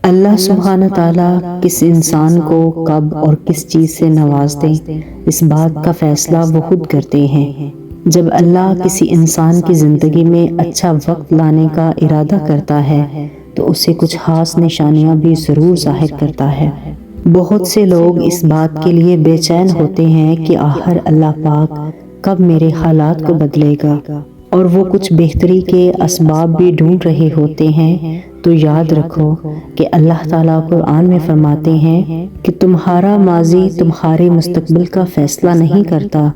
اللہ سبحانہ تعالیٰ کس انسان کو کب اور کس چیز سے نواز دیں، اس بات کا فیصلہ وہ خود کرتے ہیں۔ جب اللہ کسی انسان کی زندگی میں اچھا وقت لانے کا ارادہ کرتا ہے تو اسے کچھ خاص نشانیاں بھی ضرور ظاہر کرتا ہے۔ بہت سے لوگ اس بات کے لیے بے چین ہوتے ہیں کہ آخر اللہ پاک کب میرے حالات کو بدلے گا، اور وہ کچھ بہتری کے اسباب بھی ڈھونڈ رہے ہوتے ہیں۔ تو یاد رکھو کہ اللہ تعالیٰ قرآن میں فرماتے ہیں کہ تمہارا ماضی تمہارے مستقبل کا فیصلہ نہیں کرتا،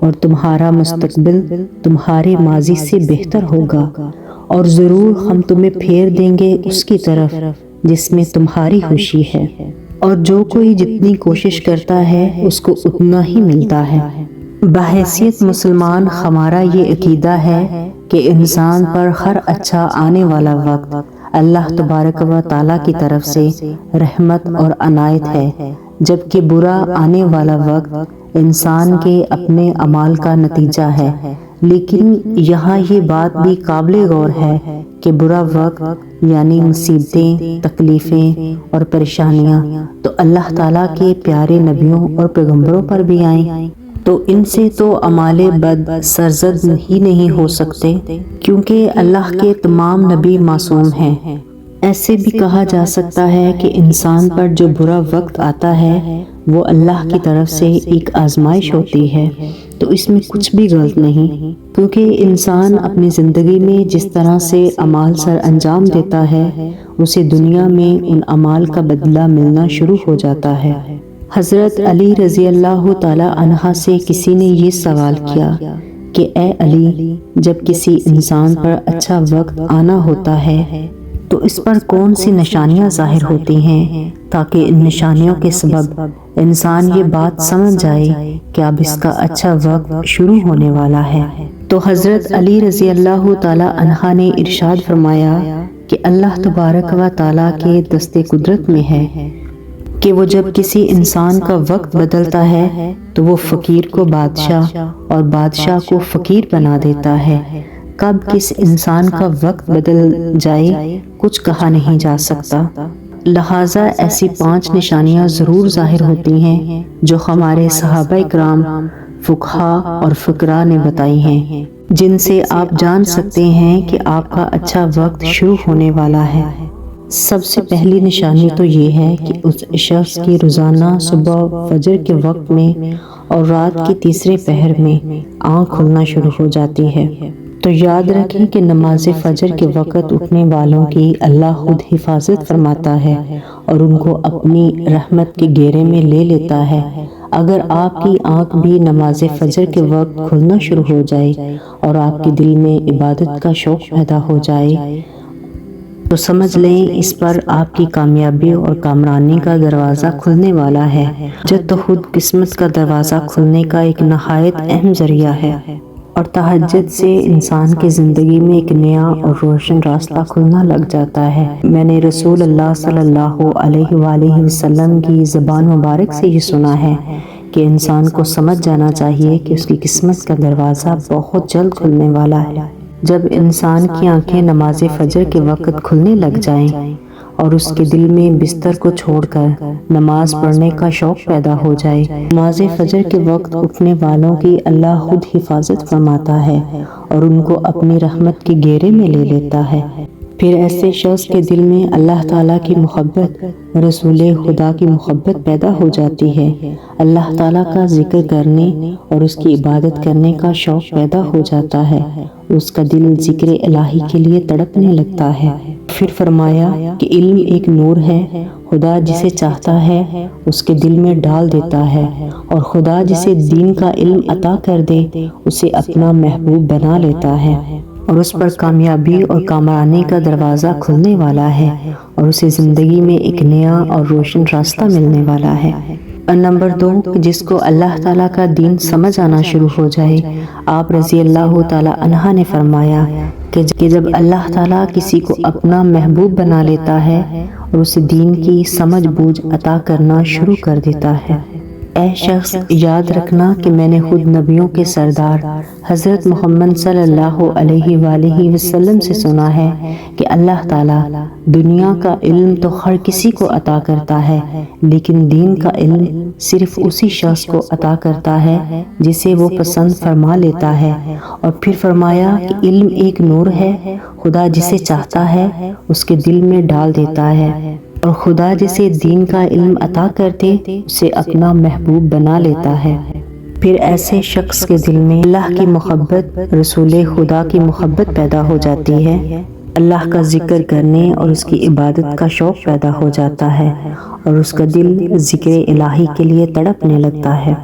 اور تمہارا مستقبل تمہارے ماضی سے بہتر ہوگا، اور ضرور ہم تمہیں پھیر دیں گے اس کی طرف جس میں تمہاری خوشی ہے، اور جو کوئی جتنی کوشش کرتا ہے اس کو اتنا ہی ملتا ہے۔ بحیثیت مسلمان ہمارا یہ عقیدہ ہے کہ انسان پر ہر اچھا آنے والا وقت اللہ تبارک و تعالیٰ کی طرف سے رحمت اور عنایت ہے، جبکہ برا آنے والا وقت انسان کے اپنے اعمال کا نتیجہ ہے۔ لیکن یہاں یہ بات بھی قابل غور ہے کہ برا وقت یعنی مصیبتیں، تکلیفیں اور پریشانیاں تو اللہ تعالیٰ کے پیارے نبیوں اور پیغمبروں پر بھی آئیں، تو ان سے تو اعمال بد سرزد ہی نہیں ہو سکتے، کیونکہ اللہ کے تمام نبی معصوم ہیں۔ ایسے بھی کہا جا سکتا ہے کہ انسان پر جو برا وقت آتا ہے وہ اللہ کی طرف سے ایک آزمائش ہوتی ہے، تو اس میں کچھ بھی غلط نہیں، کیونکہ انسان اپنی زندگی میں جس طرح سے اعمال سر انجام دیتا ہے اسے دنیا میں ان اعمال کا بدلہ ملنا شروع ہو جاتا ہے۔ حضرت علی رضی اللہ تعالی عنہ سے کسی نے یہ سوال کیا کہ اے علی، جب کسی انسان پر اچھا وقت آنا ہوتا ہے تو اس پر کون سی نشانیاں ظاہر ہوتی ہیں تاکہ ان نشانیوں کے سبب انسان یہ بات سمجھ جائے کہ اب اس کا اچھا وقت شروع ہونے والا ہے؟ تو حضرت علی رضی اللہ تعالی عنہ نے ارشاد فرمایا کہ اللہ تبارک و تعالیٰ کے دست قدرت میں ہے کہ وہ جب کسی انسان کا وقت بدلتا ہے تو وہ فقیر کو بادشاہ اور بادشاہ کو فقیر بنا دیتا ہے۔ کب کس انسان کا وقت بدل جائے کچھ کہا نہیں جا سکتا، لہٰذا ایسی 5 نشانیاں ضرور ظاہر ہوتی ہیں جو ہمارے صحابہ کرام، فقہاء اور فقراء نے بتائی ہیں، جن سے آپ جان سکتے ہیں کہ آپ کا اچھا وقت شروع ہونے والا ہے۔ سب سے پہلی نشانی تو یہ ہے کہ اس شخص کی روزانہ صبح فجر کے وقت میں اور رات کے تیسرے پہر میں آنکھ کھلنا شروع ہو جاتی ہے۔ تو یاد رکھیں کہ نماز فجر کے وقت اٹھنے والوں کی اللہ خود حفاظت فرماتا ہے اور ان کو اپنی رحمت کے گھیرے میں لے لیتا ہے۔ اگر آپ کی آنکھ بھی نماز فجر کے وقت کھلنا شروع ہو جائے اور آپ کے دل میں عبادت کا شوق پیدا ہو جائے تو سمجھ لیں اس پر آپ کی کامیابی اور کامرانی کا دروازہ کھلنے والا ہے، جو تو خود قسمت کا دروازہ کھلنے کا ایک نہایت اہم ذریعہ ہے، اور تہجد سے انسان کی زندگی میں ایک نیا اور روشن راستہ کھلنا لگ جاتا ہے۔ میں نے رسول اللہ صلی اللہ علیہ وآلہ وسلم کی زبان مبارک سے یہ سنا ہے کہ انسان کو سمجھ جانا چاہیے کہ اس کی قسمت کا دروازہ بہت جلد کھلنے والا ہے۔ جب انسان کی آنکھیں نماز فجر کے وقت کھلنے لگ جائیں اور اس کے دل میں بستر کو چھوڑ کر نماز پڑھنے کا شوق پیدا ہو جائے، نماز فجر کے وقت اٹھنے والوں کی اللہ خود حفاظت فرماتا ہے اور ان کو اپنی رحمت کے گھیرے میں لے لیتا ہے۔ پھر ایسے شخص کے دل میں اللہ تعالیٰ کی محبت، رسول خدا کی محبت پیدا ہو جاتی ہے، اللہ تعالیٰ کا ذکر کرنے اور اس کی عبادت کرنے کا شوق پیدا ہو جاتا ہے، اس کا دل ذکر الہی کے لیے تڑپنے لگتا ہے۔ پھر فرمایا کہ علم ایک نور ہے، خدا جسے چاہتا ہے اس کے دل میں ڈال دیتا ہے، اور خدا جسے دین کا علم عطا کر دے اسے اپنا محبوب بنا لیتا ہے، اور اس پر کامیابی اور کامرانی کا دروازہ کھلنے والا ہے، اور اسے زندگی میں ایک نیا اور روشن راستہ ملنے والا ہے۔ اور نمبر 2، جس کو اللہ تعالیٰ کا دین سمجھ آنا شروع ہو جائے۔ آپ رضی اللہ تعالیٰ عنہ نے فرمایا کہ جب اللہ تعالیٰ کسی کو اپنا محبوب بنا لیتا ہے اور اسے دین کی سمجھ بوجھ عطا کرنا شروع کر دیتا ہے اے شخص یاد رکھنا کہ میں نے خود نبیوں کے سردار حضرت محمد صلی اللہ علیہ وآلہ وسلم سے سنا ہے کہ اللہ تعالیٰ دنیا کا علم تو ہر کسی کو عطا کرتا ہے، لیکن دین کا علم صرف اسی شخص کو عطا کرتا ہے جسے وہ پسند فرما لیتا ہے۔ اور پھر فرمایا کہ علم ایک نور ہے، خدا جسے چاہتا ہے اس کے دل میں ڈال دیتا ہے، اور خدا جسے دین کا علم عطا کرتے اسے اپنا محبوب بنا لیتا ہے۔ پھر ایسے شخص کے دل میں اللہ کی محبت، رسول خدا کی محبت پیدا ہو جاتی ہے، اللہ کا ذکر کرنے اور اس کی عبادت کا شوق پیدا ہو جاتا ہے، اور اس کا دل ذکر الہی کے لیے تڑپنے لگتا ہے۔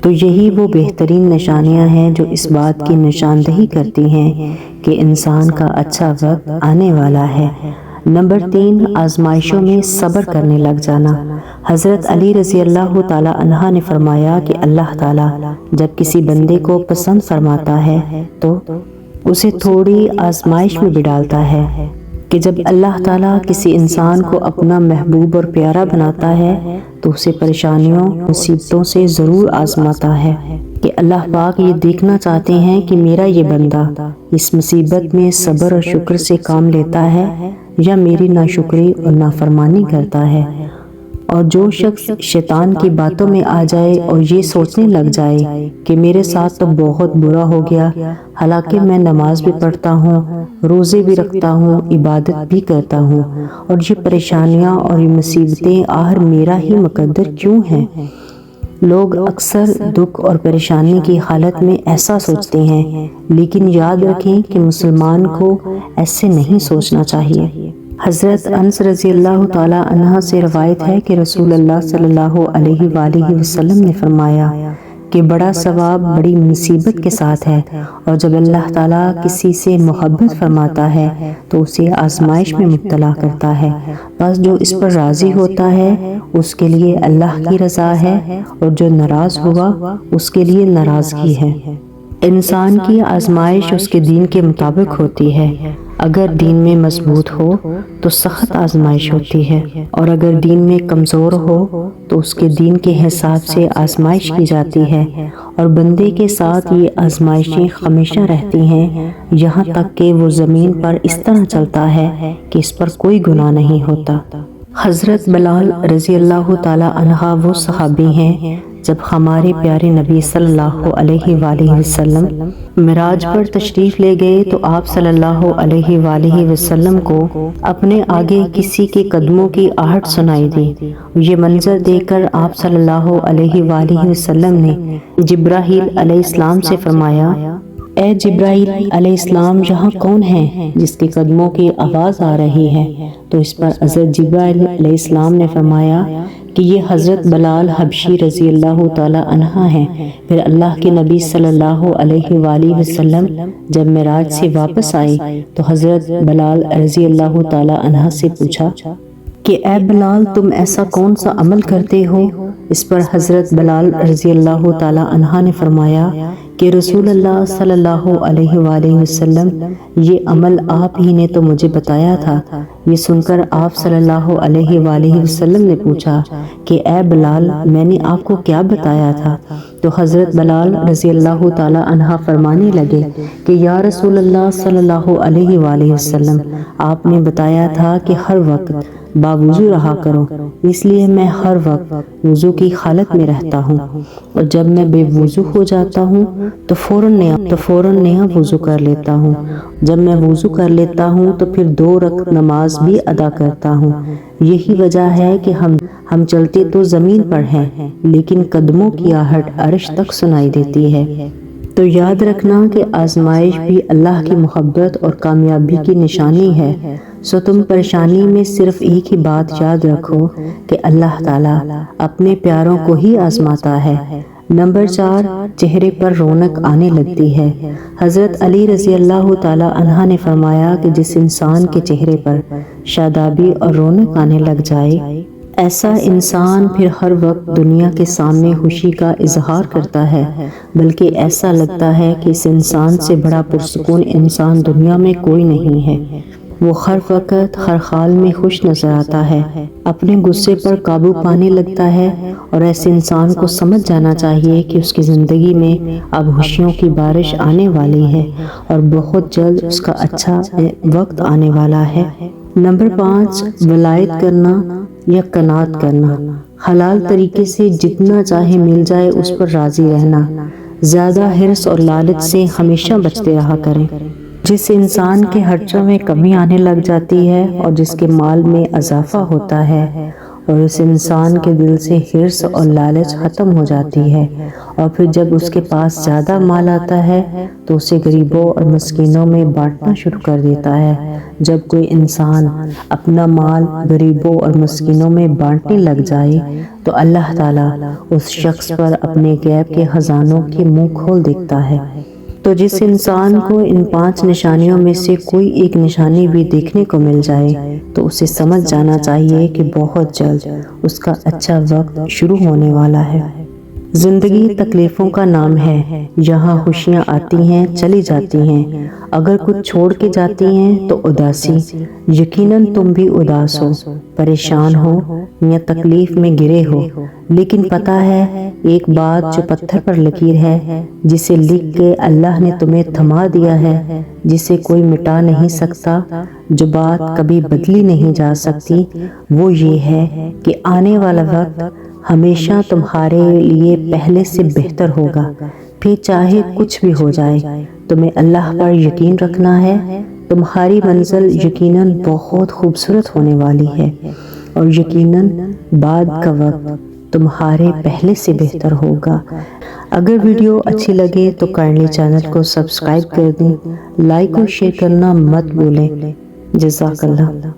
تو یہی وہ بہترین نشانیاں ہیں جو اس بات کی نشاندہی کرتی ہیں کہ انسان کا اچھا وقت آنے والا ہے۔ نمبر 3، آزمائشوں میں صبر کرنے لگ جانا۔ حضرت علی رضی اللہ تعالی عنہ نے فرمایا کہ اللہ تعالیٰ جب کسی بندے کو پسند فرماتا ہے تو اسے تھوڑی آزمائش میں بھی ڈالتا ہے، کہ جب اللہ تعالیٰ کسی انسان کو اپنا محبوب اور پیارا بناتا ہے تو اسے پریشانیوں، مصیبتوں سے ضرور آزماتا ہے، کہ اللہ پاک یہ دیکھنا چاہتے ہیں کہ میرا یہ بندہ اس مصیبت میں صبر اور شکر سے کام لیتا ہے یا میری ناشکری اور نافرمانی کرتا ہے۔ اور جو شخص شیطان کی باتوں میں آ جائے اور یہ سوچنے لگ جائے کہ میرے ساتھ تو بہت برا ہو گیا، حالانکہ میں نماز بھی پڑھتا ہوں، روزے بھی رکھتا ہوں، عبادت بھی کرتا ہوں، اور یہ پریشانیاں اور یہ مصیبتیں آخر میرا ہی مقدر کیوں ہیں؟ لوگ اکثر دکھ اور پریشانی کی حالت میں ایسا سوچتے ہیں، لیکن یاد رکھیں کہ مسلمان کو ایسے نہیں سوچنا چاہیے۔ حضرت انس رضی اللہ تعالی عنہ سے روایت ہے کہ رسول اللہ صلی اللہ علیہ وآلہ وسلم نے فرمایا کہ بڑا ثواب بڑی مصیبت کے ساتھ ہے، اور جب اللہ تعالیٰ کسی سے محبت فرماتا ہے تو اسے آزمائش میں مبتلا کرتا ہے، بس جو اس پر راضی ہوتا ہے اس کے لیے اللہ کی رضا ہے، اور جو ناراض ہوا اس کے لیے ناراضگی ہے۔ انسان کی آزمائش اس کے دین کے مطابق ہوتی ہے، اگر دین میں مضبوط ہو تو سخت آزمائش ہوتی ہے، اور اگر دین میں کمزور ہو تو اس کے دین کے حساب سے آزمائش کی جاتی ہے، اور بندے کے ساتھ یہ آزمائشیں ہمیشہ رہتی ہیں یہاں تک کہ وہ زمین پر اس طرح چلتا ہے کہ اس پر کوئی گناہ نہیں ہوتا۔ حضرت بلال رضی اللہ تعالی عنہ وہ صحابی ہیں جب ہمارے پیارے نبی صلی اللہ علیہ وآلہ وسلم معراج پر تشریف لے گئے تو آپ صلی اللہ علیہ وآلہ وسلم کو اپنے آگے کسی کے قدموں کی آہٹ سنائی دی۔ یہ منظر دیکھ کر آپ صلی اللہ علیہ وآلہ وسلم نے جبرائیل علیہ السلام سے فرمایا، اے جبرائیل علیہ السلام، یہاں کون ہے جس کے قدموں کی آواز آ رہی ہے؟ تو اس پر حضرت جبرائیل علیہ السلام نے فرمایا کہ یہ حضرت بلال حبشی رضی اللہ تعالی عنہ ہیں۔ پھر اللہ کے نبی صلی اللہ علیہ وآلہ وسلم جب معراج سے واپس آئے تو حضرت بلال رضی اللہ تعالی عنہ سے پوچھا کہ اے بلال، تم ایسا کون سا عمل کرتے ہو؟ اس پر حضرت بلال رضی اللہ تعالی عنہ نے فرمایا کہ رسول اللہ صلی اللہ علیہ وآلہ وسلم، یہ عمل آپ ہی نے تو مجھے بتایا تھا۔ یہ سن کر آپ صلی اللہ علیہ وآلہ وسلم نے پوچھا کہ اے بلال، میں نے آپ کو کیا بتایا تھا؟ تو حضرت بلال رضی اللہ تعالی عنہ فرمانے لگے کہ یا رسول اللہ صلی اللہ علیہ وآلہ وسلم، آپ نے بتایا تھا کہ ہر وقت باوضو رہا کرو، اس لیے میں ہر وقت وضو کی حالت میں رہتا ہوں، اور جب میں بے وضو ہو جاتا ہوں تو فوراً نیا وضو کر لیتا ہوں، جب میں وضو کر لیتا ہوں تو پھر 2 رکعت نماز بھی ادا کرتا ہوں۔ یہی وجہ ہے کہ ہم چلتے تو زمین پر ہیں لیکن قدموں کی آہٹ عرش تک سنائی دیتی ہے۔ تو یاد رکھنا کہ آزمائش بھی اللہ کی محبت اور کامیابی کی نشانی ہے۔ سو تم پریشانی میں صرف ایک ہی بات یاد رکھو کہ اللہ تعالیٰ اپنے پیاروں کو ہی آزماتا ہے۔ نمبر 4، چہرے پر رونق آنے لگتی ہے۔ حضرت علی رضی اللہ تعالی عنہ نے فرمایا کہ جس انسان کے چہرے پر شادابی اور رونق آنے لگ جائے، ایسا انسان پھر ہر وقت دنیا کے سامنے خوشی کا اظہار کرتا ہے، بلکہ ایسا لگتا ہے کہ اس انسان سے بڑا پرسکون انسان دنیا میں کوئی نہیں ہے۔ وہ ہر وقت ہر حال میں خوش نظر آتا ہے، اپنے غصے پر قابو پانے لگتا ہے، اور ایسے انسان کو سمجھ جانا چاہیے کہ اس کی زندگی میں اب خوشیوں کی بارش آنے والی ہے اور بہت جلد اس کا اچھا وقت آنے والا ہے۔ نمبر 5، ولایت کرنا یا قناعت کرنا۔ حلال طریقے سے جتنا چاہے مل جائے اس پر راضی رہنا، زیادہ حرص اور لالچ سے ہمیشہ بچتے رہا کریں۔ جس انسان کے خرچوں میں کمی آنے لگ جاتی ہے اور جس کے مال میں اضافہ ہوتا ہے، اور اس انسان کے دل سے حرص اور لالچ ختم ہو جاتی ہے، اور پھر جب اس کے پاس زیادہ مال آتا ہے تو اسے غریبوں اور مسکینوں میں بانٹنا شروع کر دیتا ہے۔ جب کوئی انسان اپنا مال غریبوں اور مسکینوں میں بانٹنے لگ جائے تو اللہ تعالیٰ اس شخص پر اپنے غیب کے خزانوں کے منہ کھول دیتا ہے۔ تو جس انسان کو ان 5 نشانیوں میں سے کوئی ایک نشانی بھی دیکھنے کو مل جائے تو اسے سمجھ جانا چاہیے کہ بہت جلد اس کا اچھا وقت شروع ہونے والا ہے۔ زندگی تکلیفوں کا نام ہے، یہاں خوشیاں آتی ہیں چلی جاتی ہیں، اگر کچھ چھوڑ کے جاتی ہیں تو اداسی۔ یقیناً تم بھی اداس ہو، پریشان ہو یا تکلیف میں گرے ہو، لیکن پتہ ہے ایک بات جو پتھر پر لکیر ہے، جسے لکھ کے اللہ نے تمہیں تھما دیا ہے، جسے کوئی مٹا نہیں سکتا، جو بات کبھی بدلی نہیں جا سکتی، وہ یہ ہے کہ آنے والا وقت ہمیشہ تمہارے لیے پہلے سے بہتر ہوگا۔ پھر چاہے کچھ بھی ہو جائے، تمہیں اللہ پر یقین رکھنا ہے۔ تمہاری منزل یقیناً بہت خوبصورت ہونے والی ہے، اور یقیناً بعد کا وقت تمہارے پہلے سے بہتر ہوگا۔ اگر ویڈیو اچھی لگے تو کائنڈلی چینل کو سبسکرائب کر دیں، لائک اور شیئر کرنا مت بھولیں۔ جزاک اللہ۔